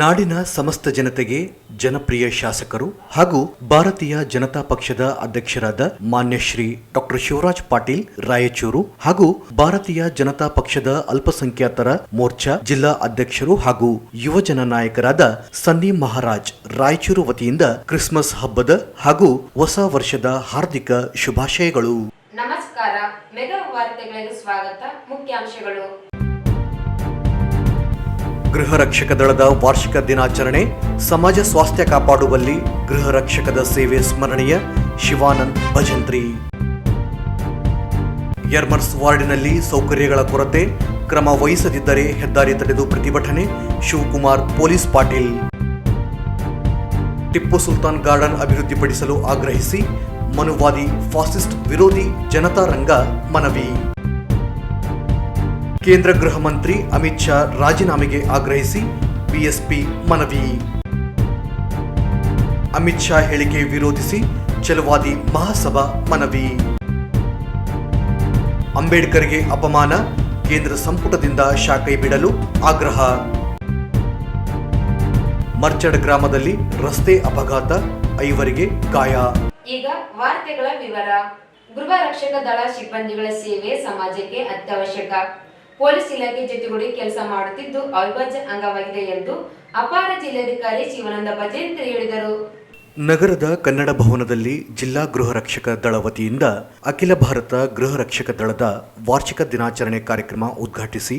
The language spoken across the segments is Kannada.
ನಾಡಿನ ಸಮಸ್ತ ಜನತೆಗೆ ಜನಪ್ರಿಯ ಶಾಸಕರು ಹಾಗೂ ಭಾರತೀಯ ಜನತಾ ಪಕ್ಷದ ಅಧ್ಯಕ್ಷರಾದ ಮಾನ್ಯ ಶ್ರೀ ಡಾಕ್ಟರ್ ಶಿವರಾಜ್ ಪಾಟೀಲ್ ರಾಯಚೂರು ಹಾಗೂ ಭಾರತೀಯ ಜನತಾ ಪಕ್ಷದ ಅಲ್ಪಸಂಖ್ಯಾತರ ಮೋರ್ಚಾ ಜಿಲ್ಲಾ ಅಧ್ಯಕ್ಷರು ಹಾಗೂ ಯುವಜನ ನಾಯಕರಾದ ಸನ್ನಿ ಮಹಾರಾಜ್ ರಾಯಚೂರು ವತಿಯಿಂದ ಕ್ರಿಸ್ಮಸ್ ಹಬ್ಬದ ಹಾಗೂ ಹೊಸ ವರ್ಷದ ಹಾರ್ದಿಕ ಶುಭಾಶಯಗಳು. ನಮಸ್ಕಾರ. ಮೆಗಾ ವಾರ್ತೆಗಳಿಗೆ ಸ್ವಾಗತ. ಮುಖ್ಯಾಂಶಗಳು. ಗೃಹ ರಕ್ಷಕ ದಳದ ವಾರ್ಷಿಕ ದಿನಾಚರಣೆ. ಸಮಾಜ ಸ್ವಾಸ್ಥ್ಯ ಕಾಪಾಡುವಲ್ಲಿ ಗೃಹ ರಕ್ಷಕದ ಸೇವೆ ಸ್ಮರಣೀಯ. ಶಿವಾನಂದ್ ಭಜಂತ್ರಿ. ಯರ್ಮರ್ಸ್ ವಾರ್ಡಿನಲ್ಲಿ ಸೌಕರ್ಯಗಳ ಕೊರತೆ, ಕ್ರಮ ವಹಿಸದಿದ್ದರೆ ಹೆದ್ದಾರಿ ತಡೆದು ಪ್ರತಿಭಟನೆ. ಶಿವಕುಮಾರ್ ಪೊಲೀಸ್ ಪಾಟೀಲ್. ಟಿಪ್ಪು ಸುಲ್ತಾನ್ ಗಾರ್ಡನ್ ಅಭಿವೃದ್ಧಿಪಡಿಸಲು ಆಗ್ರಹಿಸಿ ಮನುವಾದಿ ಫಾಸಿಸ್ಟ್ ವಿರೋಧಿ ಜನತಾ ರಂಗ ಮನವಿ. ಕೇಂದ್ರ ಗೃಹ ಮಂತ್ರಿ ಅಮಿತ್ ಶಾ ರಾಜೀನಾಮೆಗೆ ಆಗ್ರಹಿಸಿ ಬಿಎಸ್ಪಿ ಮನವಿ. ಅಮಿತ್ ಶಾ ಹೇಳಿಕೆ ವಿರೋಧಿಸಿ ಛಲವಾದಿ ಮಹಾಸಭಾ ಮನವಿ. ಅಂಬೇಡ್ಕರ್ಗೆ ಅಪಮಾನ, ಕೇಂದ್ರ ಸಂಪುಟದಿಂದ ಶಾಖೆ ಬಿಡಲು ಆಗ್ರಹ. ಮರ್ಚಡ್ ಗ್ರಾಮದಲ್ಲಿ ರಸ್ತೆ ಅಪಘಾತ, 5 ಗಾಯ. ಈಗ ವಾರ್ತೆಗಳ ವಿವರ. ಗೃಹ ರಕ್ಷಕ ದಳ ಸಿಬ್ಬಂದಿಗಳ ಸೇವೆ ಸಮಾಜಕ್ಕೆ ಅತ್ಯವಶ್ಯಕ. ಪೊಲೀಸ್ ಇಲಾಖೆ ಜೊತೆಗೂಡಿ ಕೆಲಸ ಮಾಡುತ್ತಿದ್ದು ಅವಿಭಾಜ್ಯ ಅಂಗವಾಗಿದೆ ಎಂದು ಅಪಾರ ಜಿಲ್ಲಾಧಿಕಾರಿ ಶಿವಾನಂದ ಭಜಂತ್ರಿ ಹೇಳಿದರು. ನಗರದ ಕನ್ನಡ ಭವನದಲ್ಲಿ ಜಿಲ್ಲಾ ಗೃಹ ರಕ್ಷಕ ದಳ ವತಿಯಿಂದ ಅಖಿಲ ಭಾರತ ಗೃಹ ರಕ್ಷಕ ದಳದ ವಾರ್ಷಿಕ ದಿನಾಚರಣೆ ಕಾರ್ಯಕ್ರಮ ಉದ್ಘಾಟಿಸಿ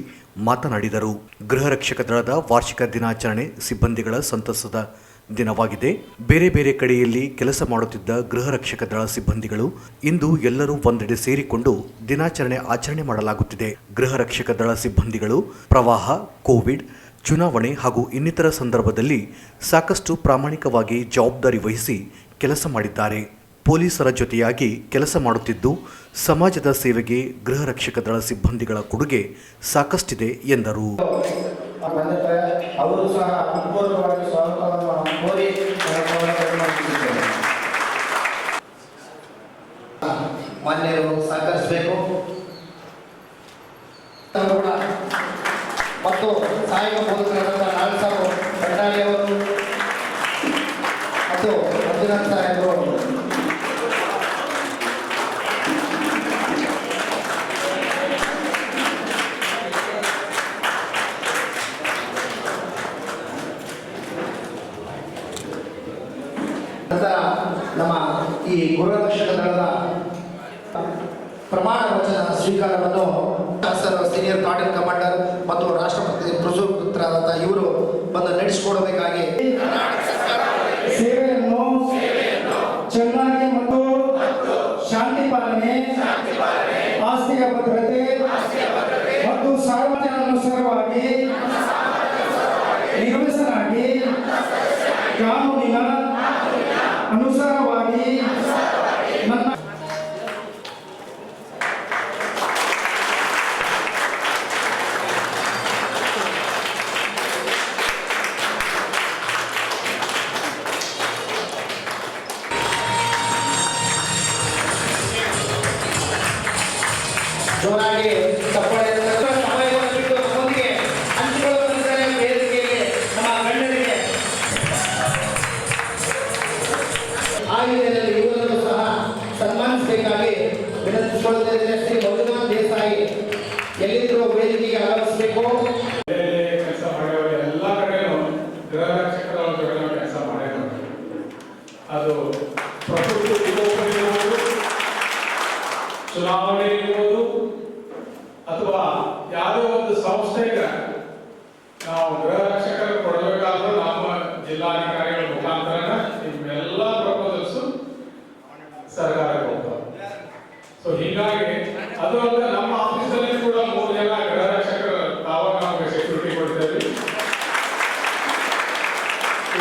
ಮಾತನಾಡಿದರು. ಗೃಹ ರಕ್ಷಕ ದಳದ ವಾರ್ಷಿಕ ದಿನಾಚರಣೆ ಸಿಬ್ಬಂದಿಗಳ ಸಂತಸದ ದಿನವಾಗಿದೆ. ಬೇರೆ ಬೇರೆ ಕಡೆಯಲ್ಲಿ ಕೆಲಸ ಮಾಡುತ್ತಿದ್ದ ಗೃಹ ರಕ್ಷಕ ದಳ ಸಿಬ್ಬಂದಿಗಳು ಇಂದು ಎಲ್ಲರೂ ಒಂದೆಡೆ ಸೇರಿಕೊಂಡು ದಿನಾಚರಣೆ ಆಚರಣೆ ಮಾಡಲಾಗುತ್ತಿದೆ. ಗೃಹ ರಕ್ಷಕ ದಳ ಸಿಬ್ಬಂದಿಗಳು ಪ್ರವಾಹ, ಕೋವಿಡ್, ಚುನಾವಣೆ ಹಾಗೂ ಇನ್ನಿತರ ಸಂದರ್ಭದಲ್ಲಿ ಸಾಕಷ್ಟು ಪ್ರಾಮಾಣಿಕವಾಗಿ ಜವಾಬ್ದಾರಿ ವಹಿಸಿ ಕೆಲಸ ಮಾಡಿದ್ದಾರೆ. ಪೊಲೀಸರ ಜೊತೆಯಾಗಿ ಕೆಲಸ ಮಾಡುತ್ತಿದ್ದು ಸಮಾಜದ ಸೇವೆಗೆ ಗೃಹ ರಕ್ಷಕ ದಳ ಸಿಬ್ಬಂದಿಗಳ ಕೊಡುಗೆ ಸಾಕಷ್ಟಿದೆ ಎಂದರು. ಅವರು ಸಹ ಅಪೂರ್ವವಾಗಿ ಸ್ವಾಗತವನ್ನು ಕೋರಿ ಮಾನ್ಯರು ಸಹಕರಿಸಬೇಕು ಮತ್ತು ಸಹಾಯಕ ಬೋಧಕರಾದ ನಾಲ್ಕು ಭಂಡಾರಿ ಅವರು ಮತ್ತು ಮಂಜುನಾಥ್ ಸಾಹೇಬರು ನಮ್ಮ ಈ ಗೃಹ ರಕ್ಷಕ ದಳದ ಪ್ರಮಾಣ ವಚನ ಸ್ವೀಕಾರವನ್ನು ಸೀನಿಯರ್ ಕಾರ್ಡಿನಲ್ ಕಮಾಂಡರ್ ಮತ್ತು ರಾಷ್ಟ್ರಪತಿ ಪುತ್ರರಾದ ಇವರು ಬಂದು ನಡೆಸಿಕೊಡಬೇಕಾಗಿ ಸೇವೆಯನ್ನು ಚೆನ್ನಾಗಿ ಮತ್ತು ಶಾಂತಿ ಪಾಲನೆ, ಆಸ್ತಿಯ ಭದ್ರತೆ ಮತ್ತು ಸಾರ್ವಜನಿಕವಾಗಿ ನಿರ್ವಹಿಸಲಾಗಿ ಕಾನೂನಿನ ಅನುಸಾರವಾಗಿ ನನ್ನ ಜೋರಾಗಿ ತಪ್ಪಳೆ ಸಮಯವನ್ನು ಬಿಟ್ಟು ನಮ್ಮೊಂದಿಗೆ ಹಂಚಿಕೊಳ್ಳುವಂತಹ ವೇದಿಕೆಯಲ್ಲಿ ನಮ್ಮ ಗಣ್ಯರಿಗೆ ಆಗಿನಲ್ಲಿ ಇವರನ್ನು ಸಹ ಸನ್ಮಾನಿಸಬೇಕಾಗಿ ವಿನಂತಿಸಿಕೊಳ್ಳುತ್ತಿದ್ದೇನೆ. ಶ್ರೀ ಮಂಜುನಾಥ್ ದೇಸಾಯಿ ಎಲ್ಲಿದ್ದರೂ ವೇದಿಕೆಗೆ ಆಗಮಿಸಬೇಕು. ಕೆಲಸ ಮಾಡುವ ಎಲ್ಲ ಕಡೆಯೂ ಗೃಹ ರಕ್ಷಕರ ಜೊತೆ ಕೆಲಸ ಮಾಡಿದ್ದಾರೆ. ಅದು ಪ್ರಕೃತಿ ವಿಕೋಪ ಇರ್ಬೋದು, ಚುನಾವಣೆ ಇರ್ಬೋದು, ಅಥವಾ ಯಾವುದೇ ಒಂದು ಸಂಸ್ಥೆಗೆ ನಾವು ಗೃಹ ರಕ್ಷಕರು ಕೊಡಬೇಕಾದ್ರೂ ನಮ್ಮ ಜಿಲ್ಲಾಧಿಕಾರಿಗಳ ಮುಖಾಂತರ ಇವೆಲ್ಲ ಪ್ರಪೋಸಲ್ಸ್ ಸರ್ಕಾರಕ್ಕೆ ಹೋಗ್ತವೆ. ಸೊ ಹೀಗಾಗಿ ಅದು ಅಲ್ಲದೆ ನಮ್ಮ ಆಫೀಸಲ್ಲಿ ಕೂಡ 3 ಜನ ಗೃಹ ರಕ್ಷಕರು ತಾವಾಗ ನಮಗೆ ಸೆಕ್ಯೂರಿಟಿ ಕೊಡ್ತೇವೆ.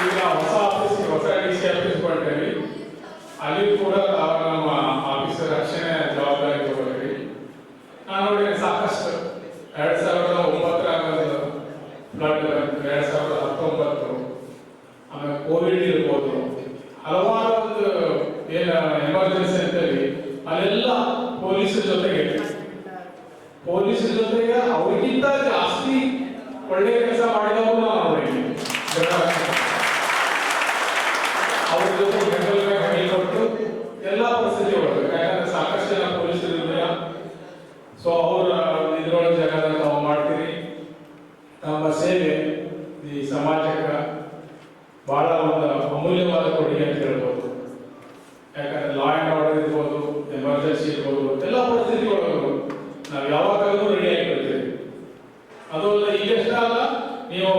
ಈಗ ಹೊಸ ಆಫೀಸ್, ಹೊಸ DC ಆಫೀಸ್ ಕೊಡ್ತೇವೆ. ಅಲ್ಲಿ ಕೂಡ ತಾವಾಗ ನಮ್ಮ ಆಫೀಸ್ ರಕ್ಷಣೆ ಜವಾಬ್ದಾರಿ ತಗೊಳ್ತೀವಿ. ನಾನು ನೋಡಿ ಸಾಕಷ್ಟು 2009 ಫ್ಲಡ್, 2019, ಆಮೇಲೆ ಕೋವಿಡ್ ಇರ್ಬೋದು, ಹಲವಾರು ಒಂದು ಏನು ಎಮರ್ಜೆನ್ಸಿ ಅಂತೇಳಿ ಅಲ್ಲೆಲ್ಲ ಪೊಲೀಸರ ಜೊತೆಗೆ ಅವ್ರಿಗಿಂತ ಜಾಸ್ತಿ ಒಳ್ಳೆಯ ಕೆಲಸ ಮಾಡಿದವರು ನಾವು ನೋಡಿದ್ದೀವಿ. ಅವ್ರ ಜೊತೆ ಬೆಂಬಲ ಕೊಟ್ಟು ಎಲ್ಲ ಪರಿಸ್ಥಿತಿ ಒಳಗೆ, ಯಾಕಂದ್ರೆ ಸಾಕಷ್ಟು ಜನ ಪೊಲೀಸರು ಇರಲಿಲ್ಲ. ಸೊ ಅವ್ರ ಇದ್ರೊಳಗೆ ಜಾಗದಾಗ ತಾವು ಮಾಡ್ತೀರಿ. ನಮ್ಮ ಸೇವೆ ಈ ಸಮಾಜಕ್ಕೆ ಬಹಳ ಒಂದು ಅಮೂಲ್ಯವಾದ ಕೊಡುಗೆ ಅಂತ ಹೇಳ್ಬೋದು. ಯಾಕಂದ್ರೆ ಲಾ ಆ್ಯಂಡ್ ಆರ್ಡರ್ ಇರ್ಬೋದು, ಎಮರ್ಜೆನ್ಸಿ ಇರ್ಬೋದು, ಎಲ್ಲ ಪರಿಸ್ಥಿತಿಗಳೊಳಗೂ ನಾವು ಯಾವಾಗಲೂ ರೆಡಿ ಆಗಿರ್ತೀವಿ. ಅದು ಈಗಷ್ಟೇ ಅಲ್ಲ, ನೀವು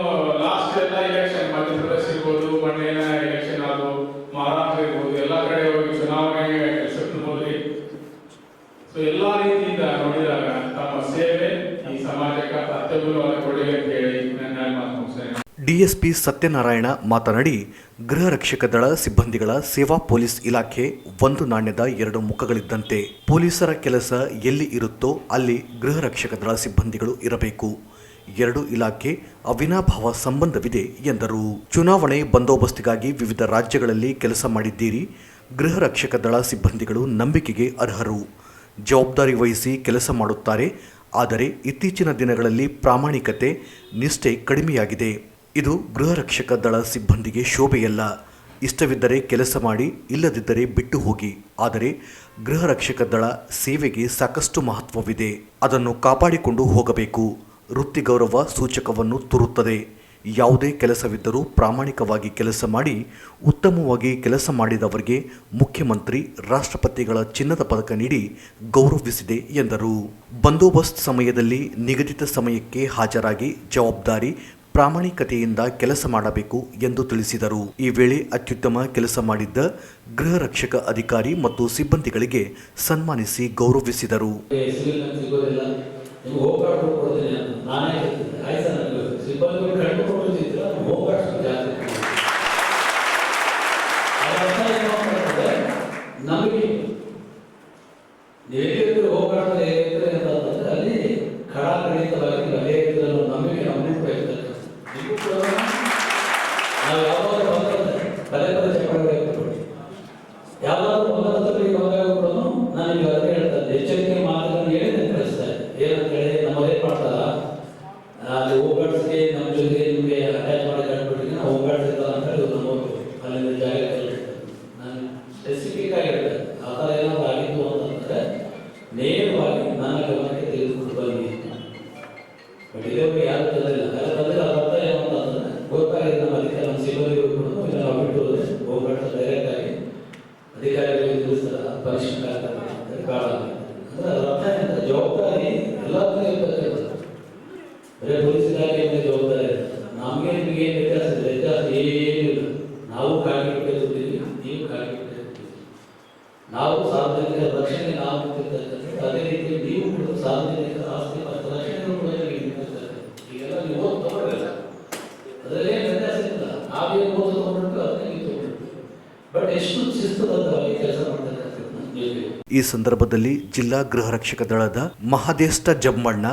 ಲಾಸ್ಟ್ ಎಲ್ಲ ಎಲೆಕ್ಷನ್ ಮಧ್ಯಪ್ರದೇಶ ಇರ್ಬೋದು, ಮೊನ್ನೆನ ಎಲೆಕ್ಷನ್ ಅದು ಮಹಾರಾಷ್ಟ್ರ ಇರ್ಬೋದು, ಎಲ್ಲ ಕಡೆ ಹೋಗಿ ಚುನಾವಣೆಗೆ ಕೆಲಸಕ್ಕೆ ಹೋದ್ರಿ. ಸೊ ಎಲ್ಲ ರೀತಿಯಿಂದ ನೋಡಿದಾಗ ತಮ್ಮ ಸೇವೆ ಈ ಸಮಾಜಕ್ಕೆ ಅತ್ಯಮೂಲ್ಯವಾದ ಕೊಡುಗೆ ಅಂತ ಹೇಳಿ ನನ್ನ ಮಾತು ಮುಗಿಸ್ತೇನೆ. ಡಿಎಸ್ಪಿ ಸತ್ಯನಾರಾಯಣ ಮಾತನಾಡಿ, ಗೃಹ ರಕ್ಷಕ ದಳ ಸಿಬ್ಬಂದಿಗಳ ಸೇವಾ ಪೊಲೀಸ್ ಇಲಾಖೆ ಒಂದು ನಾಣ್ಯದ ಎರಡು ಮುಖಗಳಿದ್ದಂತೆ. ಪೊಲೀಸರ ಕೆಲಸ ಎಲ್ಲಿ ಇರುತ್ತೋ ಅಲ್ಲಿ ಗೃಹ ರಕ್ಷಕ ದಳ ಸಿಬ್ಬಂದಿಗಳು ಇರಬೇಕು. ಎರಡು ಇಲಾಖೆ ಅವಿನಾಭಾವ ಸಂಬಂಧವಿದೆ ಎಂದರು. ಚುನಾವಣೆ ಬಂದೋಬಸ್ತಿಗಾಗಿ ವಿವಿಧ ರಾಜ್ಯಗಳಲ್ಲಿ ಕೆಲಸ ಮಾಡಿದ್ದೀರಿ. ಗೃಹ ರಕ್ಷಕ ದಳ ಸಿಬ್ಬಂದಿಗಳು ನಂಬಿಕೆಗೆ ಅರ್ಹರು, ಜವಾಬ್ದಾರಿ ವಹಿಸಿ ಕೆಲಸ ಮಾಡುತ್ತಾರೆ. ಆದರೆ ಇತ್ತೀಚಿನ ದಿನಗಳಲ್ಲಿ ಪ್ರಾಮಾಣಿಕತೆ, ನಿಷ್ಠೆ ಕಡಿಮೆಯಾಗಿದೆ. ಇದು ಗೃಹ ರಕ್ಷಕ ದಳ ಸಿಬ್ಬಂದಿಗೆ ಶೋಭೆಯಲ್ಲ. ಇಷ್ಟವಿದ್ದರೆ ಕೆಲಸ ಮಾಡಿ, ಇಲ್ಲದಿದ್ದರೆ ಬಿಟ್ಟು ಹೋಗಿ. ಆದರೆ ಗೃಹ ರಕ್ಷಕ ದಳ ಸೇವೆಗೆ ಸಾಕಷ್ಟು ಮಹತ್ವವಿದೆ. ಅದನ್ನು ಕಾಪಾಡಿಕೊಂಡು ಹೋಗಬೇಕು. ವೃತ್ತಿ ಗೌರವ ಸೂಚಕವನ್ನು ತೋರುತ್ತದೆ. ಯಾವುದೇ ಕೆಲಸವಿದ್ದರೂ ಪ್ರಾಮಾಣಿಕವಾಗಿ ಕೆಲಸ ಮಾಡಿ ಉತ್ತಮವಾಗಿ ಕೆಲಸ ಮಾಡಿದವರಿಗೆ ಮುಖ್ಯಮಂತ್ರಿ, ರಾಷ್ಟ್ರಪತಿಗಳ ಚಿನ್ನದ ಪದಕ ನೀಡಿ ಗೌರವಿಸಿದೆ ಎಂದರು. ಬಂದೋಬಸ್ತ್ ಸಮಯದಲ್ಲಿ ನಿಗದಿತ ಸಮಯಕ್ಕೆ ಹಾಜರಾಗಿ ಜವಾಬ್ದಾರಿ, ಪ್ರಾಮಾಣಿಕತೆಯಿಂದ ಕೆಲಸ ಮಾಡಬೇಕು ಎಂದು ತಿಳಿಸಿದರು. ಈ ವೇಳೆ ಅತ್ಯುತ್ತಮ ಕೆಲಸ ಮಾಡಿದ್ದ ಗೃಹ ರಕ್ಷಕ ಅಧಿಕಾರಿ ಮತ್ತು ಸಿಬ್ಬಂದಿಗಳಿಗೆ ಸನ್ಮಾನಿಸಿ ಗೌರವಿಸಿದರು. ಎಚ್ಚರಿಕೆ ಮಾತುಗಳನ್ನು ಹೇಳಿ ಕಳಿಸ್ತಾರೆ. ಏನಂತ ಹೇಳಿ ನಮ್ಮದೇ ಮಾಡ್ತಾರ, ಅಲ್ಲಿ ಹೋಗ್ಬಾಡ್ಸಿಗೆ ನಮ್ಮ ಜೊತೆ ನಿಮಗೆ ಅಟ್ಯಾಚ್ ಮಾಡಿ ಕಟ್ಬಿಟ್ಟಿಗೆ ನಾವು ಹೋಗ್ಬಾಡ್ಸಿರ್ತಾರ ಅಂತ ಹೇಳಿ ನಮ್ಮ ಅಲ್ಲಿಂದ ಜಾಗ ನಾನು ಸ್ಪೆಸಿಫಿಕ್ ಆಗಿರ್ತದೆ. ಆ ಥರ ಏನಾದ್ರು ಆಗಿತ್ತು ಅಂತಂದರೆ ನೇರವಾಗಿ ನನ್ನ ಗಮನಕ್ಕೆ ತೆಗೆದುಕೊಂಡು ಬನ್ನಿ. ಬಟ್ ಇದೇ ಯಾರು ತಂದಿಲ್ಲ. ಯಾರು ತಂದಿಲ್ಲ ಅರ್ಥ ಏನು ಅಂತಂದ್ರೆ ಗೊತ್ತಾಗಿದೆ ನಮ್ಮ ಅಧಿಕಾರಿ, ನಮ್ಮ ಸಿಬ್ಬಂದಿಗಳು ಕೂಡ ಇಲ್ಲ, ನಾವು ಬಿಟ್ಟು ಹೋದ್ರೆ ಹೋಗ್ಬಾಡ್ಸ ಡೈರೆಕ್ಟ್ ಆಗಿ ಅಧಿಕಾರಿಗಳಿಗೆ ತಿಳಿಸ್ತಾರ, ಪನಿಷ್ಮೆಂಟ್ ಆಗ್ತದೆ ಅಂತ ಕಾರಣ. ಅಂದ್ರೆ ಅದರ ಅರ್ಥ ಏನಂದ್ರೆ ಜವಾಬ್ದಾರಿ ಎಲ್ಲದಕ್ಕೂ ಇರ್ತಕ್ಕಂಥದ್ದು. ಬರೀ ಪೊಲೀಸ್ ಇಲಾಖೆ ಜವಾಬ್ದಾರಿ ಇರ್ತದೆ. ನಮಗೆ ನಿಮಗೆ ಏನು ವ್ಯತ್ಯಾಸ ಇದೆ? ವ್ಯತ್ಯಾಸ ಏನಿಲ್ಲ. ನಾವು ಕಾಗಿ ಬಿಟ್ಟಿರ್ತೀವಿ, ನೀವು ಕಾಗಿ ಬಿಟ್ಟಿರ್ತೀವಿ. ನಾವು ಸಾರ್ವಜನಿಕರ ರಕ್ಷಣೆ ನಾವು ಬಿಟ್ಟಿರ್ತಕ್ಕಂಥದ್ದು. ಅದೇ ರೀತಿ ನೀವು ಕೂಡ ಸಾರ್ವಜನಿಕರ ಆಸ್ತಿ ಮತ್ತು ರಕ್ಷಣೆಗಳು ಕೂಡ ಈಗೆಲ್ಲ ನೀವು ಓದ್ ತಗೊಂಡಿಲ್ಲ, ಅದರಲ್ಲಿ ಏನು ವ್ಯತ್ಯಾಸ ಇಲ್ಲ. ನಾವೇನು ಓದ್ ತಗೊಂಡ್ಬಿಟ್ಟು ಅದನ್ನ ನೀವು ತಗೊಂಡ್ಬಿಟ್ಟು, ಬಟ್ ಎಷ್ಟು ಶಿಸ್ತುಬದ್ಧವಾಗಿ ಕೆಲಸ ಮಾಡ್ತಕ್ಕಂಥದ್ದು. ಈ ಸಂದರ್ಭದಲ್ಲಿ ಜಿಲ್ಲಾ ಗೃಹ ರಕ್ಷಕ ದಳದ ಮಹಾದೇಷ್ಟ ಜಮ್ಮಣ್ಣ,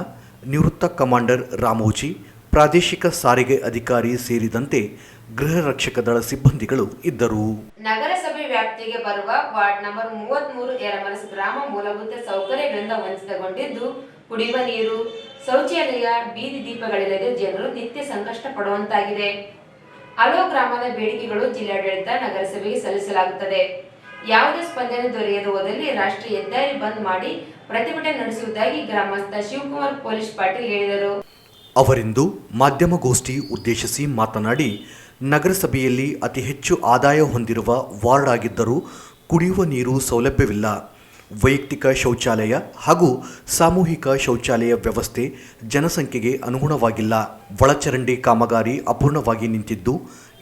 ನಿವೃತ್ತ ಕಮಾಂಡರ್ ರಾಮೋಜಿ, ಪ್ರಾದೇಶಿಕ ಸಾರಿಗೆ ಅಧಿಕಾರಿ ಸೇರಿದಂತೆ ಗೃಹ ರಕ್ಷಕ ದಳ ಸಿಬ್ಬಂದಿಗಳು ಇದ್ದರು. ನಗರಸಭೆ ವ್ಯಾಪ್ತಿಗೆ ಬರುವ ವಾರ್ಡ್ ನಂಬರ್ 33 ಯರಮರಸ್ ಗ್ರಾಮ ಮೂಲಭೂತ ಸೌಕರ್ಯಗಳಿಂದ ವಂಚಿತಗೊಂಡಿದ್ದು, ಕುಡಿಯುವ ನೀರು, ಶೌಚಾಲಯ, ಬೀದಿ ದೀಪಗಳಿಲ್ಲದೆ ಜನರು ನಿತ್ಯ ಸಂಕಷ್ಟ ಪಡುವಂತಾಗಿದೆ. ಹಲವು ಗ್ರಾಮದ ಬೇಡಿಕೆಗಳು ಜಿಲ್ಲಾಡಳಿತ ನಗರಸಭೆಗೆ ಸಲ್ಲಿಸಲಾಗುತ್ತದೆ. ಯಾವುದೇ ಸ್ಪಂದನೆ ದೊರೆಯದೆ ಹೋದಲ್ಲಿ ರಾಷ್ಟ್ರೀಯ ಹೆದ್ದಾರಿ ಬಂದ್ ಮಾಡಿ ಪ್ರತಿಭಟನೆ ನಡೆಸುವುದಾಗಿ ಗ್ರಾಮಸ್ಥ ಶಿವಕುಮಾರ್ ಪೊಲೀಸ್ ಪಾಟೀಲ್ ಹೇಳಿದರು. ಅವರಿಂದು ಮಾಧ್ಯಮಗೋಷ್ಠಿ ಉದ್ದೇಶಿಸಿ ಮಾತನಾಡಿ, ನಗರಸಭೆಯಲ್ಲಿ ಅತಿ ಹೆಚ್ಚು ಆದಾಯ ಹೊಂದಿರುವ ವಾರ್ಡ್ ಆಗಿದ್ದರೂ ಕುಡಿಯುವ ನೀರು ಸೌಲಭ್ಯವಿಲ್ಲ. ವೈಯಕ್ತಿಕ ಶೌಚಾಲಯ ಹಾಗೂ ಸಾಮೂಹಿಕ ಶೌಚಾಲಯ ವ್ಯವಸ್ಥೆ ಜನಸಂಖ್ಯೆಗೆ ಅನುಗುಣವಾಗಿಲ್ಲ. ಒಳಚರಂಡಿ ಕಾಮಗಾರಿ ಅಪೂರ್ಣವಾಗಿ ನಿಂತಿದ್ದು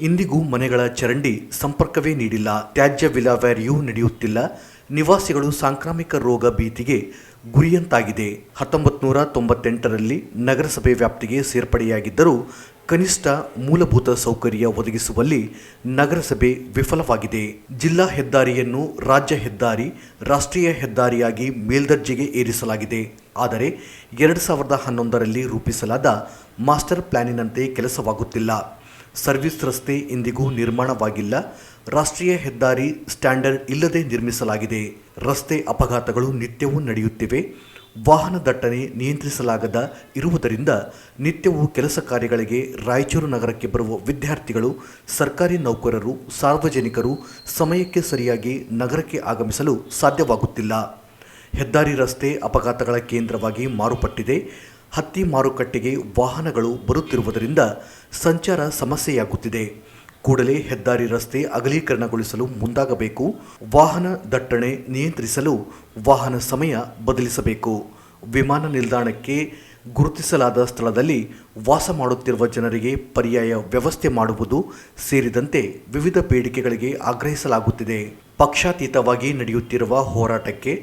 ಇಂದಿಗೂ ಮನೆಗಳ ಚರಂಡಿ ಸಂಪರ್ಕವೇ ನೀಡಿಲ್ಲ. ತ್ಯಾಜ್ಯ ವಿಲೇವಾರಿಯೂ ನಡೆಯುತ್ತಿಲ್ಲ. ನಿವಾಸಿಗಳು ಸಾಂಕ್ರಾಮಿಕ ರೋಗ ಭೀತಿಗೆ ಗುರಿಯಂತಾಗಿದೆ. 1998ರಲ್ಲಿ ನಗರಸಭೆ ವ್ಯಾಪ್ತಿಗೆ ಸೇರ್ಪಡೆಯಾಗಿದ್ದರೂ ಕನಿಷ್ಠ ಮೂಲಭೂತ ಸೌಕರ್ಯ ಒದಗಿಸುವಲ್ಲಿ ನಗರಸಭೆ ವಿಫಲವಾಗಿದೆ. ಜಿಲ್ಲಾ ಹೆದ್ದಾರಿಯನ್ನು ರಾಜ್ಯ ಹೆದ್ದಾರಿ, ರಾಷ್ಟ್ರೀಯ ಹೆದ್ದಾರಿಯಾಗಿ ಮೇಲ್ದರ್ಜೆಗೆ ಏರಿಸಲಾಗಿದೆ. ಆದರೆ 2011ರಲ್ಲಿ ರೂಪಿಸಲಾದ ಮಾಸ್ಟರ್ ಪ್ಲಾನಿನಂತೆ ಕೆಲಸವಾಗುತ್ತಿಲ್ಲ. ಸರ್ವಿಸ್ ರಸ್ತೆ ಇಂದಿಗೂ ನಿರ್ಮಾಣವಾಗಿಲ್ಲ. ರಾಷ್ಟ್ರೀಯ ಹೆದ್ದಾರಿ ಸ್ಟ್ಯಾಂಡರ್ಡ್ ಇಲ್ಲದೆ ನಿರ್ಮಿಸಲಾಗಿದೆ. ರಸ್ತೆ ಅಪಘಾತಗಳು ನಿತ್ಯವೂ ನಡೆಯುತ್ತಿವೆ. ವಾಹನ ದಟ್ಟಣೆ ನಿಯಂತ್ರಿಸಲಾಗದ ಇರುವುದರಿಂದ ನಿತ್ಯವೂ ಕೆಲಸ ಕಾರ್ಯಗಳಿಗೆ ರಾಯಚೂರು ನಗರಕ್ಕೆ ಬರುವ ವಿದ್ಯಾರ್ಥಿಗಳು, ಸರ್ಕಾರಿ ನೌಕರರು, ಸಾರ್ವಜನಿಕರು ಸಮಯಕ್ಕೆ ಸರಿಯಾಗಿ ನಗರಕ್ಕೆ ಆಗಮಿಸಲು ಸಾಧ್ಯವಾಗುತ್ತಿಲ್ಲ. ಹೆದ್ದಾರಿ ರಸ್ತೆ ಅಪಘಾತಗಳ ಕೇಂದ್ರವಾಗಿ ಮಾರುಪಟ್ಟಿದೆ. ಹತ್ತಿ ಮಾರುಕಟ್ಟೆಗೆ ವಾಹನಗಳು ಬರುತ್ತಿರುವುದರಿಂದ ಸಂಚಾರ ಸಮಸ್ಯೆಯಾಗುತ್ತಿದೆ. ಕೂಡಲೇ ಹೆದ್ದಾರಿ ರಸ್ತೆ ಅಗಲೀಕರಣಗೊಳಿಸಲು ಮುಂದಾಗಬೇಕು. ವಾಹನ ದಟ್ಟಣೆ ನಿಯಂತ್ರಿಸಲು ವಾಹನ ಸಮಯ ಬದಲಿಸಬೇಕು. ವಿಮಾನ ನಿಲ್ದಾಣಕ್ಕೆ ಗುರುತಿಸಲಾದ ಸ್ಥಳದಲ್ಲಿ ವಾಸ ಮಾಡುತ್ತಿರುವ ಜನರಿಗೆ ಪರ್ಯಾಯ ವ್ಯವಸ್ಥೆ ಮಾಡುವುದು ಸೇರಿದಂತೆ ವಿವಿಧ ಬೇಡಿಕೆಗಳಿಗೆ ಆಗ್ರಹಿಸಲಾಗುತ್ತಿದೆ. ಪಕ್ಷಾತೀತವಾಗಿ ನಡೆಯುತ್ತಿರುವ ಹೋರಾಟಕ್ಕೆ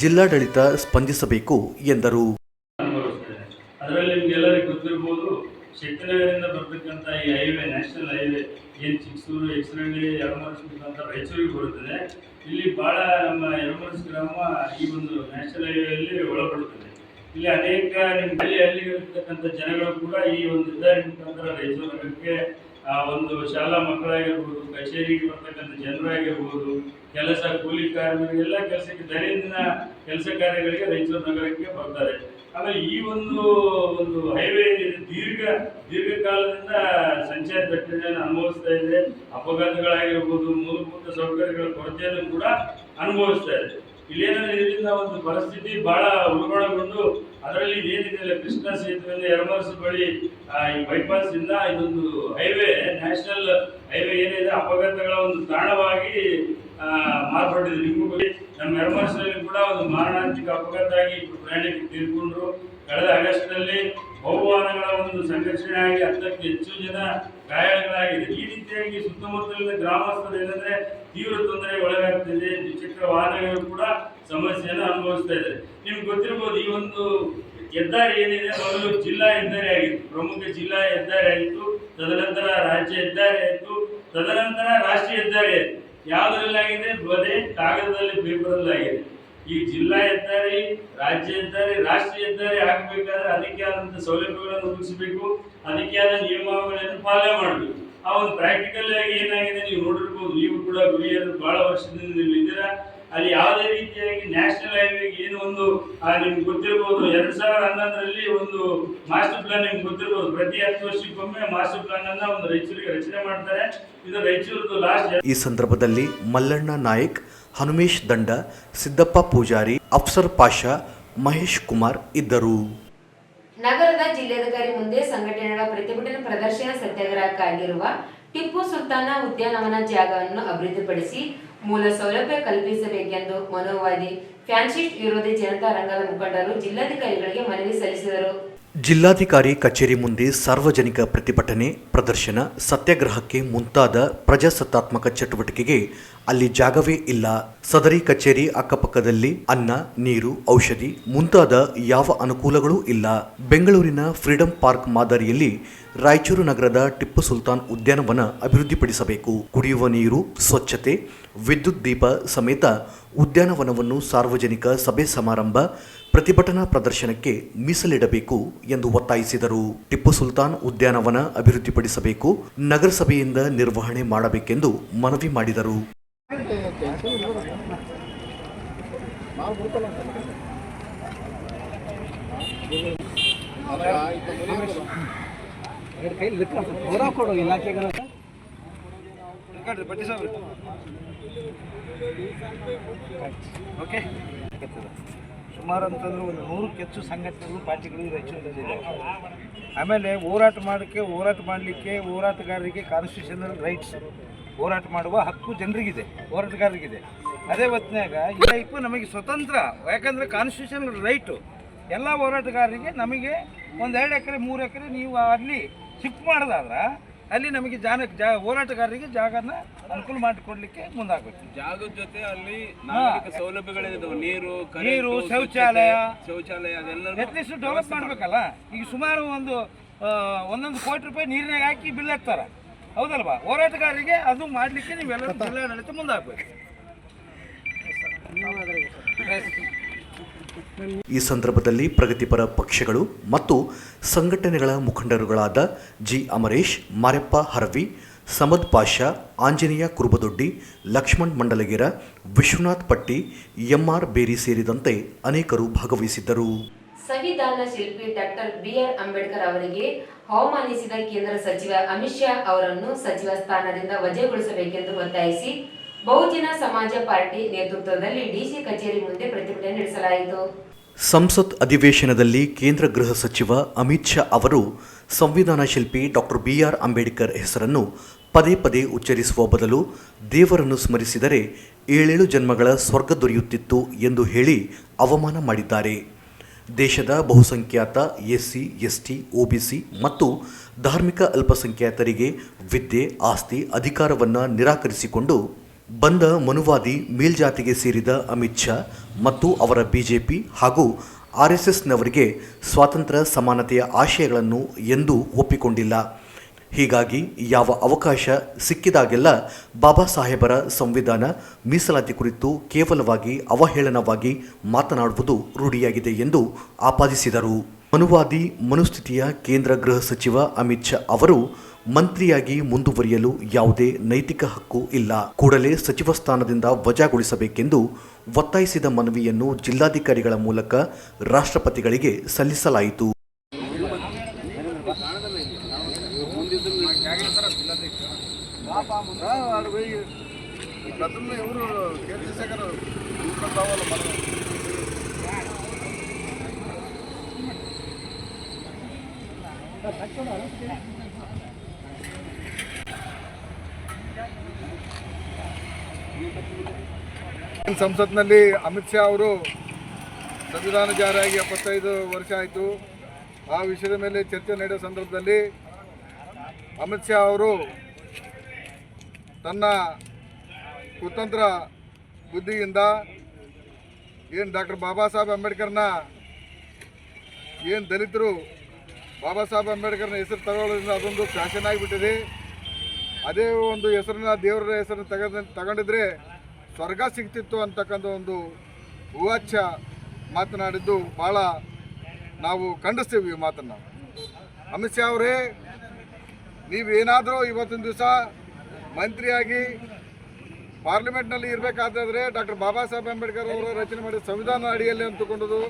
ಜಿಲ್ಲಾಡಳಿತ ಸ್ಪಂದಿಸಬೇಕು ಎಂದರು. ಅದರಲ್ಲಿ ನಿಮ್ಗೆಲ್ಲರಿಗೂ ಗೊತ್ತಿರ್ಬೋದು, ಶಕ್ತಿನಗರದಿಂದ ಬರ್ತಕ್ಕಂಥ ಈ ಹೈವೇ, ನ್ಯಾಷನಲ್ ಹೈವೇ ಏನು ಚಿಕ್ಕಸೂರು, ಎಕ್ಸರಳ್ಳಿ, ಯರಮರಸ್ ಅಂತ ರಾಯಚೂರಿಗೆ ಬರುತ್ತದೆ. ಇಲ್ಲಿ ಭಾಳ ನಮ್ಮ ಯರಮರಸ್ ಗ್ರಾಮ ಈ ಒಂದು ನ್ಯಾಷನಲ್ ಹೈವೇಯಲ್ಲಿ ಒಳಪಡುತ್ತದೆ. ಇಲ್ಲಿ ಅನೇಕ ನಿಮ್ಮ ಹಳ್ಳಿಗಳಿರ್ತಕ್ಕಂಥ ಜನಗಳು ಕೂಡ ಈ ಒಂದು ಹೆದ್ದಾರಿ ಮುಖಾಂತರ ರಾಯಚೂರು ನಗರಕ್ಕೆ ಒಂದು ಶಾಲಾ ಮಕ್ಕಳಾಗಿರ್ಬೋದು, ಕಚೇರಿಗೆ ಬರ್ತಕ್ಕಂಥ ಜನರಾಗಿರ್ಬೋದು, ಕೆಲಸ ಕೂಲಿ ಕಾರ್ಮಿಕರು ಎಲ್ಲ ಕೆಲಸಕ್ಕೆ ದೈನಂದಿನ ಕೆಲಸ ಕಾರ್ಯಗಳಿಗೆ ರಾಯಚೂರು ನಗರಕ್ಕೆ ಬರ್ತಾರೆ. ಆಮೇಲೆ ಈ ಒಂದು ಹೈವೇ ದೀರ್ಘಕಾಲದಿಂದ ಸಂಚಾರ ದಟ್ಟಣೆಯನ್ನು ಅನುಭವಿಸ್ತಾ ಇದೆ. ಅಪಘಾತಗಳಾಗಿರ್ಬೋದು, ಮೂಲಭೂತ ಸೌಕರ್ಯಗಳ ಕೊರತೆಯನ್ನು ಕೂಡ ಅನುಭವಿಸ್ತಾ ಇದೆ. ಇಲ್ಲೇನಂದ್ರೆ ಇದರಿಂದ ಒಂದು ಪರಿಸ್ಥಿತಿ ಬಹಳ ಉಲ್ಬಣಗೊಂಡು, ಅದರಲ್ಲಿ ಏನಿದೆ ಕೃಷ್ಣ ಸೇತುವೆ ಯರಮರಸ್ ಬಳಿ ಈ ಬೈಪಾಸ್ ಇಂದ ಇದೊಂದು ಹೈವೇ, ನ್ಯಾಷನಲ್ ಹೈವೇ ಏನಿದೆ ಅಪಘಾತಗಳ ಒಂದು ತಾಣವಾಗಿ ಮಾರ್ಪಟ್ಟಿದೆ. ನಿಮಗೂ ನಮ್ಮ ಯರಮರಸ್ನಲ್ಲಿ ಕೂಡ ಒಂದು ಮಾರಣಾಂತಿಕ ಅಪಘಾತ ಆಗಿ ಪ್ರಯಾಣಿಕರು ತೀರ್ಕೊಂಡ್ರು. ಕಳೆದ ಆಗಸ್ಟ್ನಲ್ಲಿ ಬಹುವಾಹನಗಳ ಒಂದು ಸಂಘರ್ಷಣೆ ಆಗಿ 10ಕ್ಕೂ ಹೆಚ್ಚು ಜನ ಗಾಯಗಳಾಗಿದೆ. ಈ ರೀತಿಯಾಗಿ ಸುತ್ತಮುತ್ತಲಿನ ಗ್ರಾಮಸ್ಥರು ಏನಂದ್ರೆ ತೀವ್ರ ತೊಂದರೆಗೆ ಒಳಗಾಗ್ತಿದೆ. ದ್ವಿಚಕ್ರ ವಾಹನಗಳು ಕೂಡ ಸಮಸ್ಯೆಯನ್ನು ಅನುಭವಿಸ್ತಾ ಇದ್ದಾರೆ. ನಿಮ್ಗೆ ಗೊತ್ತಿರ್ಬೋದು, ಈ ಒಂದು ಹೆದ್ದಾರಿ ಏನಿದೆ ಮೊದಲು ಜಿಲ್ಲಾ ಹೆದ್ದಾರಿ ಆಗಿತ್ತು, ಪ್ರಮುಖ ಜಿಲ್ಲಾ ಹೆದ್ದಾರಿ ಆಯಿತು, ತದನಂತರ ರಾಜ್ಯ ಹೆದ್ದಾರಿ ಆಯಿತು, ತದನಂತರ ರಾಷ್ಟ್ರೀಯ ಹೆದ್ದಾರಿ ಆಯಿತು. ಯಾವುದರಲ್ಲಾಗಿದೆ? ಬರೀ ಕಾಗದದಲ್ಲಿ, ಪೇಪರಲ್ಲಾಗಿದೆ. ಈ ಜಿಲ್ಲಾ ಹೆದ್ದಾರಿ, ರಾಜ್ಯ ಹೆದ್ದಾರಿ, ರಾಷ್ಟ್ರೀಯ ಹೆದ್ದಾರಿ ಆಗಬೇಕಾದ್ರೆ ಅದಕ್ಕೆ ಆದಂಥ ಸೌಲಭ್ಯಗಳನ್ನು ರೂಪಿಸಬೇಕು, ಅದಕ್ಕೆ ಆದ ನಿಯಮಾವಳಿಯನ್ನು ಪಾಲನೆ ಮಾಡಬೇಕು. ಆ ಒಂದು ಪ್ರಾಕ್ಟಿಕಲ್ ಆಗಿ ಏನಾಗಿದೆ ನೀವು ನೋಡಿರ್ಬೋದು, ನೀವು ಕೂಡ ಗುರಿಯನ್ನು ಬಹಳ ವರ್ಷದಿಂದ ನೀವು ಇದ್ದೀರಾ. ಅಲ್ಲಿ ಯಾವುದೇ ರೀತಿಯಾಗಿ ನ್ಯಾಷನಲ್ ಹೈವೇಗೆ ಏನು ಒಂದು ನಿಮ್ಗೆ ಗೊತ್ತಿರ್ಬೋದು, 2011ರಲ್ಲಿ ಒಂದು ಮಾಸ್ಟರ್ ಪ್ಲಾನ್ ನಿಮ್ಗೆ ಗೊತ್ತಿರ್ಬೋದು. ಪ್ರತಿ 10 ವರ್ಷಕ್ಕೊಮ್ಮೆ ಮಾಸ್ಟರ್ ಪ್ಲಾನ್ ಅನ್ನ ಒಂದು ರಾಯಚೂರಿಗೆ ರಚನೆ ಮಾಡ್ತಾರೆ. ಇದು ರಾಯಚೂರದ್ದು ಲಾಸ್ಟ್. ಈ ಸಂದರ್ಭದಲ್ಲಿ ಮಲ್ಲಣ್ಣ ನಾಯಕ್, ಹನುಮೇಶ್ ದಂಡ, ಸಿದ್ದಪ್ಪ ಪೂಜಾರಿ, ಅಫ್ಸರ್ ಪಾಷಾ, ಮಹೇಶ್ ಕುಮಾರ್ ಇದ್ದರು. ನಗರದ ಜಿಲ್ಲಾಧಿಕಾರಿ ಮುಂದೆ ಸಂಘಟನೆಗಳ ಪ್ರತಿಭಟನೆ ಪ್ರದರ್ಶನ ಸತ್ಯಾಗ್ರಹಕ್ಕಾಗಿರುವ ಟಿಪ್ಪು ಸುಲ್ತಾನ ಉದ್ಯಾನವನ ಜಾಗವನ್ನು ಅಭಿವೃದ್ಧಿಪಡಿಸಿ ಮೂಲ ಸೌಲಭ್ಯ ಕಲ್ಪಿಸಬೇಕೆಂದು ಮನೋವಾದಿ, ಫ್ಯಾನ್ಸಿಸ್ಟ್ ವಿರೋಧಿ ಜನತಾ ರಂಗದ ಮುಖಂಡರು ಜಿಲ್ಲಾಧಿಕಾರಿಗಳಿಗೆ ಮನವಿ ಸಲ್ಲಿಸಿದರು. ಜಿಲ್ಲಾಧಿಕಾರಿ ಕಚೇರಿ ಮುಂದೆ ಸಾರ್ವಜನಿಕ ಪ್ರತಿಭಟನೆ, ಪ್ರದರ್ಶನ, ಸತ್ಯಾಗ್ರಹಕ್ಕೆ ಮುಂತಾದ ಪ್ರಜಾಸತ್ತಾತ್ಮಕ ಚಟುವಟಿಕೆಗೆ ಅಲ್ಲಿ ಜಾಗವೇ ಇಲ್ಲ. ಸದರಿ ಕಚೇರಿ ಅಕ್ಕಪಕ್ಕದಲ್ಲಿ ಅನ್ನ, ನೀರು, ಔಷಧಿ ಮುಂತಾದ ಯಾವ ಅನುಕೂಲಗಳೂ ಇಲ್ಲ. ಬೆಂಗಳೂರಿನ ಫ್ರೀಡಂ ಪಾರ್ಕ್ ಮಾದರಿಯಲ್ಲಿ ರಾಯಚೂರು ನಗರದ ಟಿಪ್ಪು ಸುಲ್ತಾನ್ ಉದ್ಯಾನವನ ಅಭಿವೃದ್ಧಿಪಡಿಸಬೇಕು. ಕುಡಿಯುವ ನೀರು, ಸ್ವಚ್ಛತೆ, ವಿದ್ಯುತ್ ದೀಪ ಸಮೇತ ಉದ್ಯಾನವನವನ್ನು ಸಾರ್ವಜನಿಕ ಸಭೆ ಸಮಾರಂಭ, ಪ್ರತಿಭಟನಾ ಪ್ರದರ್ಶನಕ್ಕೆ ಮೀಸಲಿಡಬೇಕು ಎಂದು ಒತ್ತಾಯಿಸಿದರು. ಟಿಪ್ಪು ಸುಲ್ತಾನ್ ಉದ್ಯಾನವನ ಅಭಿವೃದ್ಧಿಪಡಿಸಬೇಕು, ನಗರಸಭೆಯಿಂದ ನಿರ್ವಹಣೆ ಮಾಡಬೇಕೆಂದು ಮನವಿ ಮಾಡಿದರು. ಓಕೆ, ಸುಮಾರು ಅಂತಂದ್ರೆ ಒಂದು 100ಕ್ಕೂ ಹೆಚ್ಚು ಸಂಘಟನೆಗಳು, ಪಾರ್ಟಿಗಳು ರಾಯಚೂರಿನಲ್ಲಿದೆ. ಆಮೇಲೆ ಹೋರಾಟ ಮಾಡಲಿಕ್ಕೆ ಹೋರಾಟಗಾರರಿಗೆ ಕಾನ್ಸ್ಟಿಟ್ಯೂಷನಲ್ ರೈಟ್ಸ್, ಹೋರಾಟ ಮಾಡುವ ಹಕ್ಕು ಜನರಿಗಿದೆ, ಹೋರಾಟಗಾರರಿಗಿದೆ. ಅದೇ ಹೊತ್ತಿನಾಗ ಈ ಟೈಪು ನಮಗೆ ಸ್ವತಂತ್ರ, ಯಾಕಂದರೆ ಕಾನ್ಸ್ಟಿಟ್ಯೂಷನಲ್ ರೈಟು ಎಲ್ಲ ಹೋರಾಟಗಾರರಿಗೆ. ನಮಗೆ ಒಂದು 2 ಎಕರೆ 3 ಎಕರೆ ನೀವು ಅಲ್ಲಿ ಶಿಫ್ಟ್ ಮಾಡೋದಾದ್ರೆ ಅಲ್ಲಿ ನಮಗೆ ಹೋರಾಟಗಾರರಿಗೆ ಜಾಗನ ಅನುಕೂಲ ಮಾಡಿಕೊಡ್ಲಿಕ್ಕೆ ಮುಂದಾಗಬೇಕು. ಜಾಗದ ಜೊತೆ ಅಲ್ಲಿ ನಾಗರಿಕ ಸೌಲಭ್ಯಗಳಿದಾವೆ, ನೀರು, ಶೌಚಾಲಯ ಅದೆಲ್ಲ ಅಟ್ಲೀಸ್ಟ್ ಡೆವಲಪ್ ಮಾಡಬೇಕಲ್ಲ. ಈಗ ಸುಮಾರು ಒಂದೊಂದು ಕೋಟಿ ರೂಪಾಯಿ ನೀರಿನಾಗ ಹಾಕಿ ಬಿಲ್ ಹಾಕ್ತಾರೆ, ಹೌದಲ್ವಾ? ಹೋರಾಟಗಾರರಿಗೆ ಅದು ಮಾಡಲಿಕ್ಕೆ ನೀವೆಲ್ಲರೂ ಜಿಲ್ಲಾಡಳಿತ ಮುಂದಾಗಬೇಕು. ಈ ಸಂದರ್ಭದಲ್ಲಿ ಪ್ರಗತಿಪರ ಪಕ್ಷಗಳು ಮತ್ತು ಸಂಘಟನೆಗಳ ಮುಖಂಡರುಗಳಾದ ಜಿ ಅಮರೇಶ್, ಮಾರೆಪ್ಪ ಹರವಿ, ಸಮದ್ ಪಾಷಾ, ಆಂಜನೇಯ ಕುರುಬದೊಡ್ಡಿ, ಲಕ್ಷ್ಮಣ್ ಮಂಡಲಗಿರ, ವಿಶ್ವನಾಥ್ ಪಟ್ಟಿ, ಎಂಆರ್ ಬೇರಿ ಸೇರಿದಂತೆ ಅನೇಕರು ಭಾಗವಹಿಸಿದ್ದರು. ಸಂವಿಧಾನ ಶಿಲ್ಪಿ ಡಾಕ್ಟರ್ ಬಿಆರ್ ಅಂಬೇಡ್ಕರ್ ಅವರಿಗೆ ಅವಮಾನಿಸಿದ ಕೇಂದ್ರ ಸಚಿವ ಅಮಿತ್ ಶಾ ಅವರನ್ನು ಸಚಿವ ಸ್ಥಾನದಿಂದ ವಜಾಗೊಳಿಸಬೇಕೆಂದು ಒತ್ತಾಯಿಸಿ ಬಹುಜನ ಸಮಾಜ ಪಾರ್ಟಿ ನೇತೃತ್ವದಲ್ಲಿ ಡಿಸಿ ಕಚೇರಿ ಮುಂದೆ ಪ್ರತಿಭಟನೆ ನಡೆಸಲಾಯಿತು. ಸಂಸತ್ ಅಧಿವೇಶನದಲ್ಲಿ ಕೇಂದ್ರ ಗೃಹ ಸಚಿವ ಅಮಿತ್ ಶಾ ಅವರು ಸಂವಿಧಾನ ಶಿಲ್ಪಿ ಡಾಕ್ಟರ್ ಬಿಆರ್ ಅಂಬೇಡ್ಕರ್ ಹೆಸರನ್ನು ಪದೇ ಪದೇ ಉಚ್ಚರಿಸುವ ಬದಲು ದೇವರನ್ನು ಸ್ಮರಿಸಿದರೆ 7 ಜನ್ಮಗಳ ಸ್ವರ್ಗ ದೊರೆಯುತ್ತಿತ್ತು ಎಂದು ಹೇಳಿ ಅವಮಾನ ಮಾಡಿದ್ದಾರೆ. ದೇಶದ ಬಹುಸಂಖ್ಯಾತ ಎಸ್ಸಿ, ಎಸ್ಟಿ, ಒಬಿಸಿ ಮತ್ತು ಧಾರ್ಮಿಕ ಅಲ್ಪಸಂಖ್ಯಾತರಿಗೆ ವಿದ್ಯೆ, ಆಸ್ತಿ, ಅಧಿಕಾರವನ್ನು ನಿರಾಕರಿಸಿಕೊಂಡು ಬಂದ ಮನುವಾದಿ ಮೇಲ್ಜಾತಿಗೆ ಸೇರಿದ ಅಮಿತ್ ಶಾ ಮತ್ತು ಅವರ ಬಿಜೆಪಿ ಹಾಗೂ ಆರ್ಎಸ್ಎಸ್ನವರಿಗೆ ಸ್ವಾತಂತ್ರ್ಯ ಸಮಾನತೆಯ ಆಶಯಗಳನ್ನು ಎಂದೂ ಒಪ್ಪಿಕೊಂಡಿಲ್ಲ. ಹೀಗಾಗಿ ಯಾವ ಅವಕಾಶ ಸಿಕ್ಕಿದಾಗೆಲ್ಲ ಬಾಬಾ ಸಾಹೇಬರ ಸಂವಿಧಾನ ಮೀಸಲಾತಿ ಕುರಿತು ಕೇವಲವಾಗಿ ಅವಹೇಳನವಾಗಿ ಮಾತನಾಡುವುದು ರೂಢಿಯಾಗಿದೆ ಎಂದು ಆಪಾದಿಸಿದರು. ಮನುವಾದಿ ಮನುಸ್ಥಿತಿಯ ಕೇಂದ್ರ ಗೃಹ ಸಚಿವ ಅಮಿತ್ ಶಾ ಅವರು ಮಂತ್ರಿಯಾಗಿ ಮುಂದುವರಿಯಲು ಯಾವುದೇ ನೈತಿಕ ಹಕ್ಕು ಇಲ್ಲ, ಕೂಡಲೇ ಸಚಿವ ಸ್ಥಾನದಿಂದ ವಜಾಗೊಳಿಸಬೇಕೆಂದು ಒತ್ತಾಯಿಸಿದ ಮನವಿಯನ್ನು ಜಿಲ್ಲಾಧಿಕಾರಿಗಳ ಮೂಲಕ ರಾಷ್ಟ್ರಪತಿಗಳಿಗೆ ಸಲ್ಲಿಸಲಾಯಿತು. ಸಂಸತ್ನಲ್ಲಿ ಅಮಿತ್ ಶಾ ಅವರು ಸಂವಿಧಾನ ಜಾರಿಯಾಗಿ 75 ವರ್ಷ ಆಯಿತು. ಆ ವಿಷಯದ ಮೇಲೆ ಚರ್ಚೆ ನಡೆಯುವ ಸಂದರ್ಭದಲ್ಲಿ ಅಮಿತ್ ಶಾ ಅವರು ತನ್ನ ಕುತಂತ್ರ ಬುದ್ಧಿಯಿಂದ ಏನು ಡಾಕ್ಟರ್ ಬಾಬಾ ಸಾಹೇಬ್ ಅಂಬೇಡ್ಕರ್ನ ಏನು ದಲಿತರು ಬಾಬಾ ಸಾಹೇಬ್ ಅಂಬೇಡ್ಕರ್ನ ಹೆಸರು ತಗೊಳ್ಳೋದ್ರಿಂದ ಅದೊಂದು ಫ್ಯಾಷನ್ ಆಗಿಬಿಟ್ಟಿದೆ. ಅದೇ ಒಂದು ಹೆಸರನ್ನ ದೇವರ ಹೆಸರನ್ನು ತಗೊಂಡಿದ್ರೆ ಸ್ವರ್ಗ ಸಿಗ್ತಿತ್ತು ಅಂತಕ್ಕಂಥ ಒಂದು ಉವಾಚ್ಯ ಮಾತನಾಡಿದ್ದು ಭಾಳ ನಾವು ಖಂಡಿಸ್ತೀವಿ ಈ ಮಾತನ್ನು. ಅಮಿತ್ ಶಾ ಅವರೇ, ನೀವೇನಾದರೂ ಇವತ್ತಿನ ದಿವಸ ಮಂತ್ರಿಯಾಗಿ ಪಾರ್ಲಿಮೆಂಟ್ನಲ್ಲಿ ಇರಬೇಕಾದ್ರೆ ಡಾಕ್ಟರ್ ಬಾಬಾ ಸಾಹೇಬ್ ಅಂಬೇಡ್ಕರ್ ಅವರು ರಚನೆ ಮಾಡಿದ ಸಂವಿಧಾನ ಅಡಿಯಲ್ಲಿ ಅಂತಕೊಂಡದು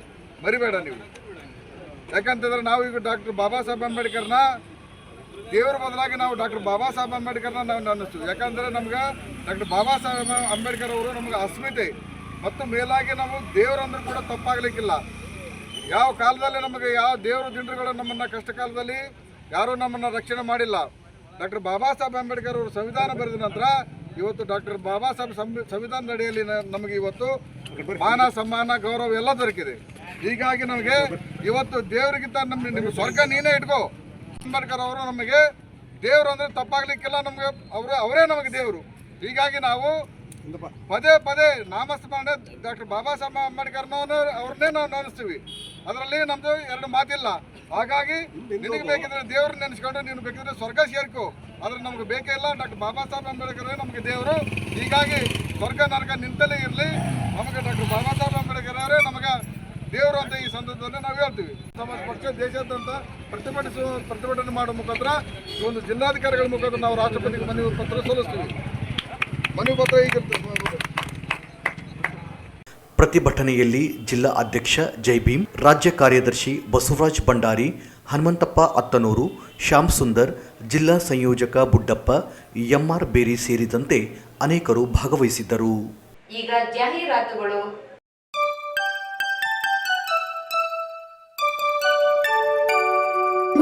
ಮರಿಬೇಡ ನೀವು. ಯಾಕಂತಂದ್ರೆ ನಾವು ಈಗ ಡಾಕ್ಟರ್ ಬಾಬಾ ಸಾಹೇಬ್ ಅಂಬೇಡ್ಕರ್ನ ದೇವರ ಬದಲಾಗಿ ನಾವು ಡಾಕ್ಟರ್ ಬಾಬಾ ಸಾಹೇಬ್ ಅಂಬೇಡ್ಕರ್ನ ನಾವು ಅನ್ನಿಸ್ತೀವಿ. ಯಾಕಂದರೆ ನಮ್ಗೆ ಡಾಕ್ಟರ್ ಬಾಬಾ ಸಾಹೇಬ್ ಅಂಬೇಡ್ಕರ್ ಅವರು ನಮಗೆ ಅಸ್ಮಿತೆ ಮತ್ತು ಮೇಲಾಗಿ ನಾವು ದೇವರಂದ್ರೂ ಕೂಡ ತಪ್ಪಾಗಲಿಕ್ಕಿಲ್ಲ. ಯಾವ ಕಾಲದಲ್ಲಿ ನಮಗೆ ಯಾವ ದೇವರ ದಿಂಡ್ರುಗಳು ನಮ್ಮನ್ನು ಕಷ್ಟ ಕಾಲದಲ್ಲಿ ಯಾರೂ ನಮ್ಮನ್ನು ರಕ್ಷಣೆ ಮಾಡಿಲ್ಲ. ಡಾಕ್ಟರ್ ಬಾಬಾ ಸಾಹೇಬ್ ಅಂಬೇಡ್ಕರ್ ಅವರು ಸಂವಿಧಾನ ಬರೆದ ನಂತರ ಇವತ್ತು ಡಾಕ್ಟರ್ ಬಾಬಾ ಸಾಹೇಬ್ ಸಂವಿಧಾನದ ಅಡಿಯಲ್ಲಿ ನಮಗೆ ಇವತ್ತು ಮಾನ ಸಮ್ಮಾನ ಗೌರವ ಎಲ್ಲ ದೊರಕಿದೆ. ಹೀಗಾಗಿ ನಮಗೆ ಇವತ್ತು ದೇವರಿಗಿಂತ ನಿಮ್ಮ ಸ್ವರ್ಗ ನೀನೇ ಇಟ್ಕೋ. ಅಂಬೇಡ್ಕರ್ ಅವರು ನಮಗೆ ದೇವರು ಅಂದರೆ ತಪ್ಪಾಗಲಿಕ್ಕಿಲ್ಲ, ನಮಗೆ ಅವರೇ ನಮಗೆ ದೇವರು. ಹೀಗಾಗಿ ನಾವು ಪದೇ ಪದೇ ನಾಮಸ್ಮರಣೆ ಡಾಕ್ಟರ್ ಬಾಬಾ ಸಾಹೇಬ್ ಅಂಬೇಡ್ಕರ್ನವನ್ನ ಅವ್ರನ್ನೇ ನಾವು ನೆನೆಸ್ತೀವಿ. ಅದರಲ್ಲಿ ನಮ್ಮದು 2 ಮಾತಿಲ್ಲ. ಹಾಗಾಗಿ ನಿನಗೆ ಬೇಕಿದ್ರೆ ದೇವ್ರನ್ನ ನೆನೆಸ್ಕೊಂಡು ನೀನು ಬೇಕಿದ್ರೆ ಸ್ವರ್ಗ ಸೇರ್ಕೋ, ಆದ್ರೆ ನಮ್ಗೆ ಬೇಕೇ ಇಲ್ಲ. ಡಾಕ್ಟರ್ ಬಾಬಾ ಸಾಹೇಬ್ ಅಂಬೇಡ್ಕರ್ ನಮಗೆ ದೇವರು. ಹೀಗಾಗಿ ಸ್ವರ್ಗ ನರಕ ನಿಂತಲೇ ಇರಲಿ, ನಮಗೆ ಡಾಕ್ಟರ್ ಬಾಬಾ ಸಾಹೇಬ್ ಅಂಬೇಡ್ಕರ್ ಅವರೇ ನಮಗೆ ದೇವರು ಅಂತ ಈ ಸಂದರ್ಭದಲ್ಲಿ ನಾವು ಹೇಳ್ತೀವಿ. ಸಮಾಜ ಪಕ್ಷ ದೇಶಾದ್ಯಂತ ಪ್ರತಿಭಟನೆ ಮಾಡುವ ಮುಖಾಂತರ ಈ ಒಂದು ಜಿಲ್ಲಾಧಿಕಾರಿಗಳ ಮುಖಾಂತರ ನಾವು ರಾಷ್ಟ್ರಪತಿಗೆ ಮನವಿ ಪತ್ರ ಸಲ್ಲಿಸ್ತೀವಿ. ಮನವಿ ಪತ್ರ ಈಗ ಪ್ರತಿಭಟನೆಯಲ್ಲಿ ಜಿಲ್ಲಾ ಅಧ್ಯಕ್ಷ ಜೈ ಭೀಮ್, ರಾಜ್ಯ ಕಾರ್ಯದರ್ಶಿ ಬಸವರಾಜ್ ಬಂಡಾರಿ, ಹನುಮಂತಪ್ಪ ಅತ್ತನೂರು, ಶ್ಯಾಮ್ ಸುಂದರ್, ಜಿಲ್ಲಾ ಸಂಯೋಜಕ ಬುಡ್ಡಪ್ಪ, ಎಂಆರ್ ಬೇರಿ ಸೇರಿದಂತೆ ಅನೇಕರು ಭಾಗವಹಿಸಿದ್ದರು. ಈಗ ಜಾಹೀರಾತುಗಳು.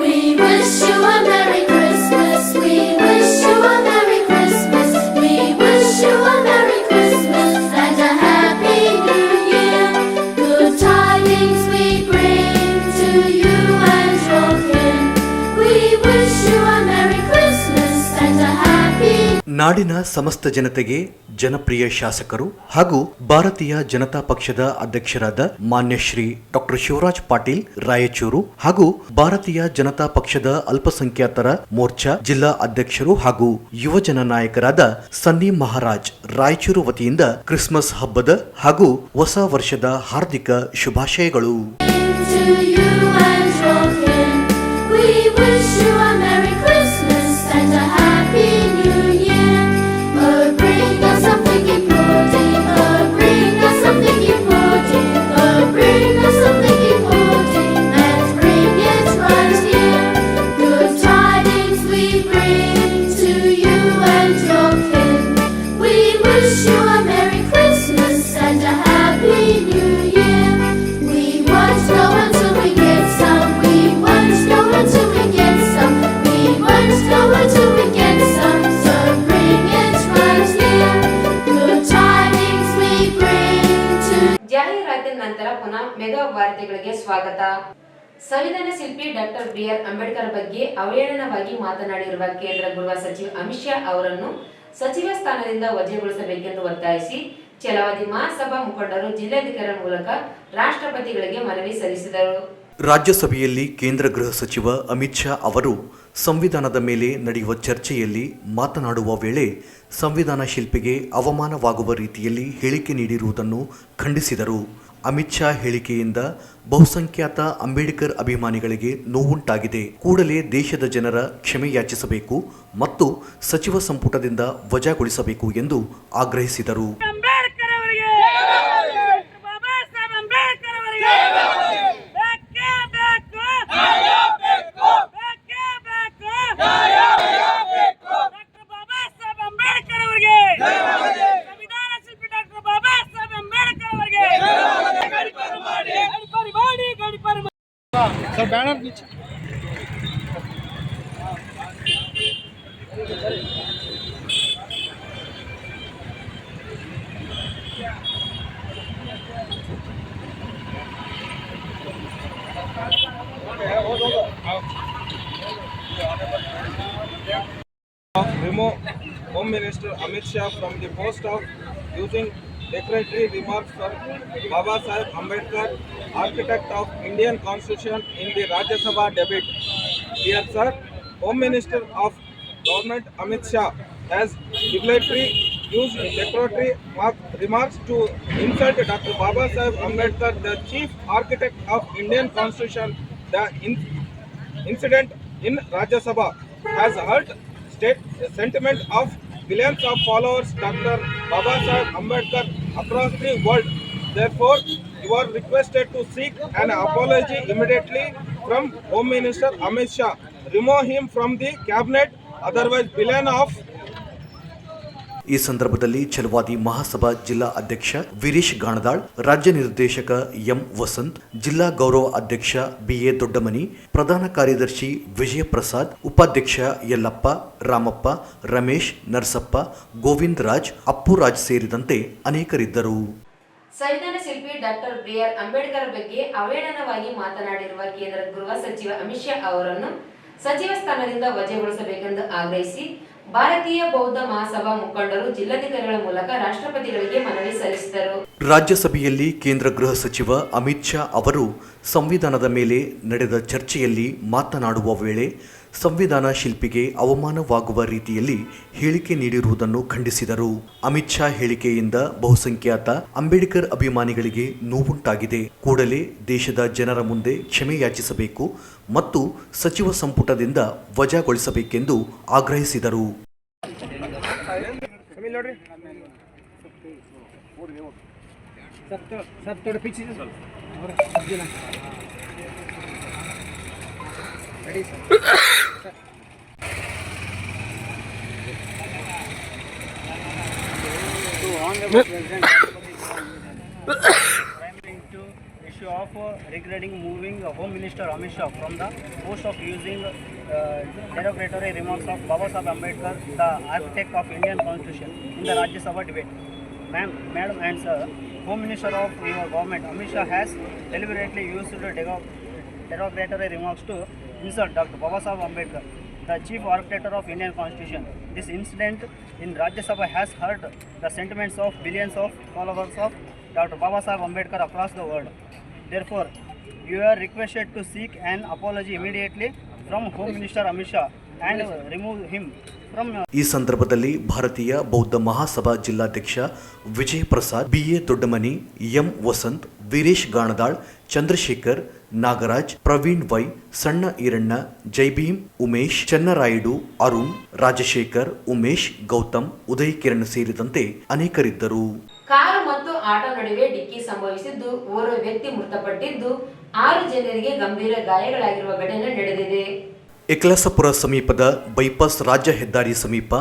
We wish you a Merry Christmas. We wish you a Merry Christmas. We wish you a Merry Christmas and a Happy New Year. Good tidings we bring to you and your kin. We wish you a Merry Christmas and a Happy. ನಾಡಿನ ಸಮಸ್ತ ಜನತೆಗೆ ಜನಪ್ರಿಯ ಶಾಸಕರು ಹಾಗೂ ಭಾರತೀಯ ಜನತಾ ಪಕ್ಷದ ಅಧ್ಯಕ್ಷರಾದ ಮಾನ್ಯ ಶ್ರೀ ಡಾಕ್ಟರ್ ಶಿವರಾಜ್ ಪಾಟೀಲ್ ರಾಯಚೂರು ಹಾಗೂ ಭಾರತೀಯ ಜನತಾ ಪಕ್ಷದ ಅಲ್ಪಸಂಖ್ಯಾತರ ಮೋರ್ಚಾ ಜಿಲ್ಲಾ ಅಧ್ಯಕ್ಷರು ಹಾಗೂ ಯುವಜನ ನಾಯಕರಾದ ಸನ್ನಿ ಮಹಾರಾಜ್ ರಾಯಚೂರು ವತಿಯಿಂದ ಕ್ರಿಸ್ಮಸ್ ಹಬ್ಬದ ಹಾಗೂ ಹೊಸ ವರ್ಷದ ಹಾರ್ದಿಕ ಶುಭಾಶಯಗಳು. To you and your kin. We wish you a Merry Christmas and a Happy New mega ವಾರ್ತೆಗಳಿಗೆ ಸ್ವಾಗತ. ಸಂವಿಧಾನ ಶಿಲ್ಪಿ ಡಾಕ್ಟರ್ ಬಿ.ಆರ್. ಅಂಬೇಡ್ಕರ್ ಬಗ್ಗೆ ಅವಹೇಳನವಾಗಿ ಮಾತನಾಡಿರುವ ಕೇಂದ್ರ ಗೃಹ ಸಚಿವ ಅಮಿತ್ ಶಾ ಅವರನ್ನು ಸಚಿವ ಸ್ಥಾನದಿಂದ ವಜಾಗೊಳಿಸಬೇಕೆಂದು ಒತ್ತಾಯಿಸಿ ಛಲವಾದಿ ಮಹಾಸಭಾ ಮುಖಂಡರು ಜಿಲ್ಲಾಧಿಕಾರಿ ಮೂಲಕ ರಾಷ್ಟ್ರಪತಿಗಳಿಗೆ ಮನವಿ ಸಲ್ಲಿಸಿದರು. ರಾಜ್ಯಸಭೆಯಲ್ಲಿ ಕೇಂದ್ರ ಗೃಹ ಸಚಿವ ಅಮಿತ್ ಶಾ ಅವರು ಸಂವಿಧಾನದ ಮೇಲೆ ನಡೆಯುವ ಚರ್ಚೆಯಲ್ಲಿ ಮಾತನಾಡುವ ವೇಳೆ ಸಂವಿಧಾನ ಶಿಲ್ಪಿಗೆ ಅವಮಾನವಾಗುವ ರೀತಿಯಲ್ಲಿ ಹೇಳಿಕೆ ನೀಡಿರುವುದನ್ನು ಖಂಡಿಸಿದರು. ಅಮಿತ್ ಶಾ ಹೇಳಿಕೆಯಿಂದ ಬಹುಸಂಖ್ಯಾತ ಅಂಬೇಡ್ಕರ್ ಅಭಿಮಾನಿಗಳಿಗೆ ನೋವುಂಟಾಗಿದೆ. ಕೂಡಲೇ ದೇಶದ ಜನರ ಕ್ಷಮೆ ಯಾಚಿಸಬೇಕು ಮತ್ತು ಸಚಿವ ಸಂಪುಟದಿಂದ ವಜಾಗೊಳಿಸಬೇಕು ಎಂದು ಆಗ್ರಹಿಸಿದರು. Remove Home Minister Amit Shah from the post of using declaratory remarks for Baba Saheb Ambedkar, architect of Indian Constitution, in the Rajya Sabha debate. Dear sir, Home Minister of Government Amit Shah has deliberately used declaratory remarks to insult Dr. Baba Saheb Ambedkar, the chief architect of Indian Constitution. The incident in Rajya Sabha has hurt sentiment of billions of followers Dr. Baba Saheb Ambedkar across the world. Therefore, you are requested to seek an apology immediately from Home Minister Amit Shah. Remove him from the cabinet, otherwise billion of. ಈ ಸಂದರ್ಭದಲ್ಲಿ ಛಲವಾದಿ ಮಹಾಸಭಾ ಜಿಲ್ಲಾ ಅಧ್ಯಕ್ಷ ವೀರೇಶ್ ಗಾಣದಾಳ್, ರಾಜ್ಯ ನಿರ್ದೇಶಕ ಎಂ ವಸಂತ್, ಜಿಲ್ಲಾ ಗೌರವ ಅಧ್ಯಕ್ಷ ಬಿ.ಎ. ದೊಡ್ಡಮನಿ, ಪ್ರಧಾನ ಕಾರ್ಯದರ್ಶಿ ವಿಜಯ ಪ್ರಸಾದ್, ಉಪಾಧ್ಯಕ್ಷ ಯಲ್ಲಪ್ಪ, ರಾಮಪ್ಪ, ರಮೇಶ್, ನರಸಪ್ಪ, ಗೋವಿಂದ ರಾಜ್, ಅಪ್ಪುರಾಜ್ ಸೇರಿದಂತೆ ಅನೇಕರಿದ್ದರು. ಸಂವಿಧಾನ ಶಿಲ್ಪಿ ಡಾಕ್ಟರ್ ಬಿ.ಆರ್. ಅಂಬೇಡ್ಕರ್ ಬಗ್ಗೆ ಅವಹೇಳನವಾಗಿ ಮಾತನಾಡಿರುವ ಕೇಂದ್ರ ಗೃಹ ಸಚಿವ ಅಮಿತ್ ಶಾ ಅವರನ್ನು ಸಚಿವ ಸ್ಥಾನದಿಂದ ವಜಾಗೊಳಿಸಬೇಕೆಂದು ಆಗ್ರಹಿಸಿ ಭಾರತೀಯ ಬೌದ್ಧ ಮಹಾಸಭಾ ಮುಖಂಡರು ಜಿಲ್ಲಾಧಿಕಾರಿಗಳ ಮೂಲಕ ರಾಷ್ಟ್ರಪತಿಗಳಿಗೆ ಮನವಿ ಸಲ್ಲಿಸಿದರು. ರಾಜ್ಯಸಭೆಯಲ್ಲಿ ಕೇಂದ್ರ ಗೃಹ ಸಚಿವ ಅಮಿತ್ ಶಾ ಅವರು ಸಂವಿಧಾನದ ಮೇಲೆ ನಡೆದ ಚರ್ಚೆಯಲ್ಲಿ ಮಾತನಾಡುವ ವೇಳೆ ಸಂವಿಧಾನ ಶಿಲ್ಪಿಗೆ ಅವಮಾನವಾಗುವ ರೀತಿಯಲ್ಲಿ ಹೇಳಿಕೆ ನೀಡಿರುವುದನ್ನು ಖಂಡಿಸಿದರು. ಅಮಿತ್ ಶಾ ಹೇಳಿಕೆಯಿಂದ ಬಹುಸಂಖ್ಯಾತ ಅಂಬೇಡ್ಕರ್ ಅಭಿಮಾನಿಗಳಿಗೆ ನೋವುಂಟಾಗಿದೆ. ಕೂಡಲೇ ದೇಶದ ಜನರ ಮುಂದೆ ಕ್ಷಮೆ ಯಾಚಿಸಬೇಕು ಮತ್ತು ಸಚಿವ ಸಂಪುಟದಿಂದ ವಜಾಗೊಳಿಸಬೇಕೆಂದು ಆಗ್ರಹಿಸಿದರು. Issue of regarding moving Home Minister Amit Shah from the post of using derogatory remarks of Baba Saheb Ambedkar, the architect of Indian Constitution, in the Rajya Sabha debate. Madam and sir, Home Minister of your government Amit Shah has deliberately used derogatory remarks to insult Dr. Baba Saheb Ambedkar, the chief architect of Indian Constitution. This incident in Rajya Sabha has hurt the sentiments of billions of followers of Dr. Baba Saheb Ambedkar across the world. Therefore, you are requested to seek an apology immediately from Home Minister Amit Shah and remove him from. ಈ ಸಂದರ್ಭದಲ್ಲಿ ಭಾರತೀಯ ಬೌದ್ಧ ಮಹಾಸಭಾ ಜಿಲ್ಲಾಧ್ಯಕ್ಷ Vijaya Prasad, B A. Doddamani, M Vasanth, Veeresh Ganadal, Chandrashekhar, Nagaraj, Praveen Y, Sanna Eranna, Jai Bhim, Umesh, ಚನ್ನರಾಯುಡು, Arun, Rajashekhar, Umesh, Gautam, Uday Kiran ಸೇರಿದಂತೆ ಅನೇಕರಿದ್ದರು. ಕಾರು ಮತ್ತು ಆಟೋ ನಡುವೆ ಡಿಕ್ಕಿ ಸಂಭವಿಸಿದ್ದು ಓರ್ವ ವ್ಯಕ್ತಿ ಮೃತಪಟ್ಟಿದ್ದು 6 ಜನರಿಗೆ ಗಂಭೀರ ಗಾಯಗಳಾಗಿರುವ ಘಟನೆ ನಡೆದಿದೆ. ಎಕ್ಲಾಸಪುರ ಸಮೀಪದ ಬೈಪಾಸ್ ರಾಜ್ಯ ಹೆದ್ದಾರಿ ಸಮೀಪ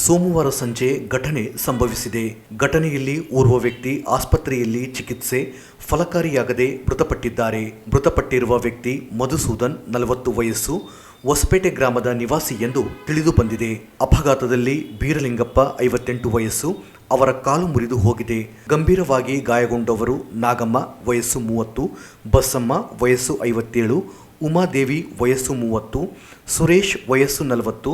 ಸೋಮವಾರ ಸಂಜೆ ಘಟನೆ ಸಂಭವಿಸಿದೆ. ಘಟನೆಯಲ್ಲಿ ಓರ್ವ ವ್ಯಕ್ತಿ ಆಸ್ಪತ್ರೆಯಲ್ಲಿ ಚಿಕಿತ್ಸೆ ಫಲಕಾರಿಯಾಗದೆ ಮೃತಪಟ್ಟಿದ್ದಾರೆ. ಮೃತಪಟ್ಟಿರುವ ವ್ಯಕ್ತಿ ಮಧುಸೂದನ್, 40 ವಯಸ್ಸು, ಹೊಸಪೇಟೆ ಗ್ರಾಮದ ನಿವಾಸಿ ಎಂದು ತಿಳಿದು ಬಂದಿದೆ. ಅಪಘಾತದಲ್ಲಿ ಬೀರಲಿಂಗಪ್ಪ, 58 ವಯಸ್ಸು, ಅವರ ಕಾಲು ಮುರಿದು ಹೋಗಿದೆ. ಗಂಭೀರವಾಗಿ ಗಾಯಗೊಂಡವರು ನಾಗಮ್ಮ ವಯಸ್ಸು 30, ಬಸಮ್ಮ ವಯಸ್ಸು 57, ಉಮಾದೇವಿ ವಯಸ್ಸು 30, ಸುರೇಶ್ ವಯಸ್ಸು 40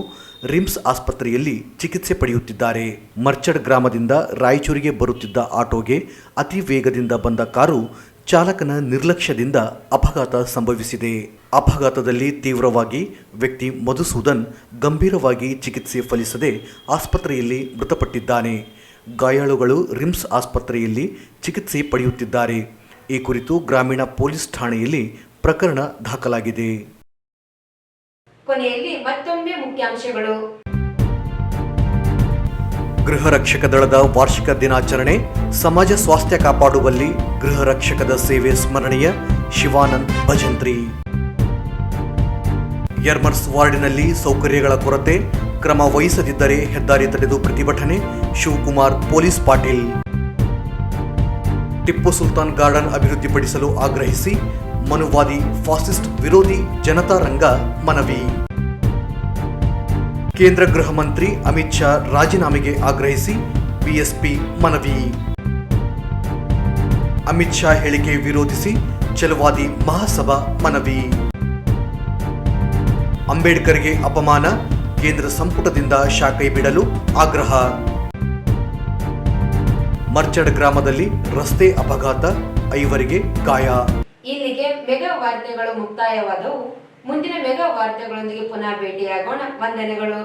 ರಿಮ್ಸ್ ಆಸ್ಪತ್ರೆಯಲ್ಲಿ ಚಿಕಿತ್ಸೆ ಪಡೆಯುತ್ತಿದ್ದಾರೆ. ಮರ್ಚಡ್ ಗ್ರಾಮದಿಂದ ರಾಯಚೂರಿಗೆ ಬರುತ್ತಿದ್ದ ಆಟೋಗೆ ಅತಿ ವೇಗದಿಂದ ಬಂದ ಕಾರು ಚಾಲಕನ ನಿರ್ಲಕ್ಷ್ಯದಿಂದ ಅಪಘಾತ ಸಂಭವಿಸಿದೆ. ಅಪಘಾತದಲ್ಲಿ ತೀವ್ರವಾಗಿ ವ್ಯಕ್ತಿ ಮಧುಸೂದನ್ ಗಂಭೀರವಾಗಿ ಚಿಕಿತ್ಸೆ ಫಲಿಸದೆ ಆಸ್ಪತ್ರೆಯಲ್ಲಿ ಮೃತಪಟ್ಟಿದ್ದಾನೆ. ಗಾಯಾಳುಗಳು ರಿಮ್ಸ್ ಆಸ್ಪತ್ರೆಯಲ್ಲಿ ಚಿಕಿತ್ಸೆ ಪಡೆಯುತ್ತಿದ್ದಾರೆ. ಈ ಕುರಿತು ಗ್ರಾಮೀಣ ಪೊಲೀಸ್ ಠಾಣೆಯಲ್ಲಿ ಪ್ರಕರಣ ದಾಖಲಾಗಿದೆ. ಕೊನೆಯಲ್ಲಿ ಮತ್ತೊಮ್ಮೆ ಮುಖ್ಯಾಂಶಗಳು. ಗೃಹ ರಕ್ಷಕ ದಳದ ವಾರ್ಷಿಕ ದಿನಾಚರಣೆ. ಸಮಾಜ ಸ್ವಾಸ್ಥ್ಯ ಕಾಪಾಡುವಲ್ಲಿ ಗೃಹ ರಕ್ಷಕದ ಸೇವೆ ಸ್ಮರಣೀಯ. ಶಿವಾನಂದ್ ಭಜಂತ್ರಿ. ಯರ್ಮರ್ಸ್ ವಾರ್ಡಿನಲ್ಲಿ ಸೌಕರ್ಯಗಳ ಕೊರತೆ, ಕ್ರಮ ವಹಿಸದಿದ್ದರೆ ಹೆದ್ದಾರಿ ತಡೆದು ಪ್ರತಿಭಟನೆ. ಶಿವಕುಮಾರ್ ಪೊಲೀಸ್ ಪಾಟೀಲ್. ಟಿಪ್ಪು ಸುಲ್ತಾನ್ ಗಾರ್ಡನ್ ಅಭಿವೃದ್ಧಿಪಡಿಸಲು ಆಗ್ರಹಿಸಿ ಮನುವಾದಿ ಫಾಸಿಸ್ಟ್ ವಿರೋಧಿ ಜನತಾ ರಂಗ ಮನವಿ. ಕೇಂದ್ರ ಗೃಹ ಮಂತ್ರಿ ಅಮಿತ್ ಶಾ ರಾಜೀನಾಮೆಗೆ ಆಗ್ರಹಿಸಿ ಬಿಎಸ್ಪಿ ಮನವಿ. ಅಮಿತ್ ಶಾ ಹೇಳಿಕೆ ವಿರೋಧಿಸಿ ಛಲವಾದಿ ಮಹಾಸಭಾ ಮನವಿ. ಅಂಬೇಡ್ಕರ್ಗೆ ಅಪಮಾನ, ಕೇಂದ್ರ ಸಂಪುಟದಿಂದ ಶಾ ಕೈ ಬಿಡಲು ಆಗ್ರಹ. ಮರ್ಚಡ್ ಗ್ರಾಮದಲ್ಲಿ ರಸ್ತೆ ಅಪಘಾತ, 5 ಗಾಯ. ಇಲ್ಲಿಗೆ ಮೆಗಾ ವಾರ್ತೆಗಳು ಮುಕ್ತಾಯವಾದವು. ಮುಂದಿನ ಮೆಗಾ ವಾರ್ತೆಗಳೊಂದಿಗೆ ಪುನಃ ಭೇಟಿಯಾಗೋಣ. ವಂದನೆಗಳು.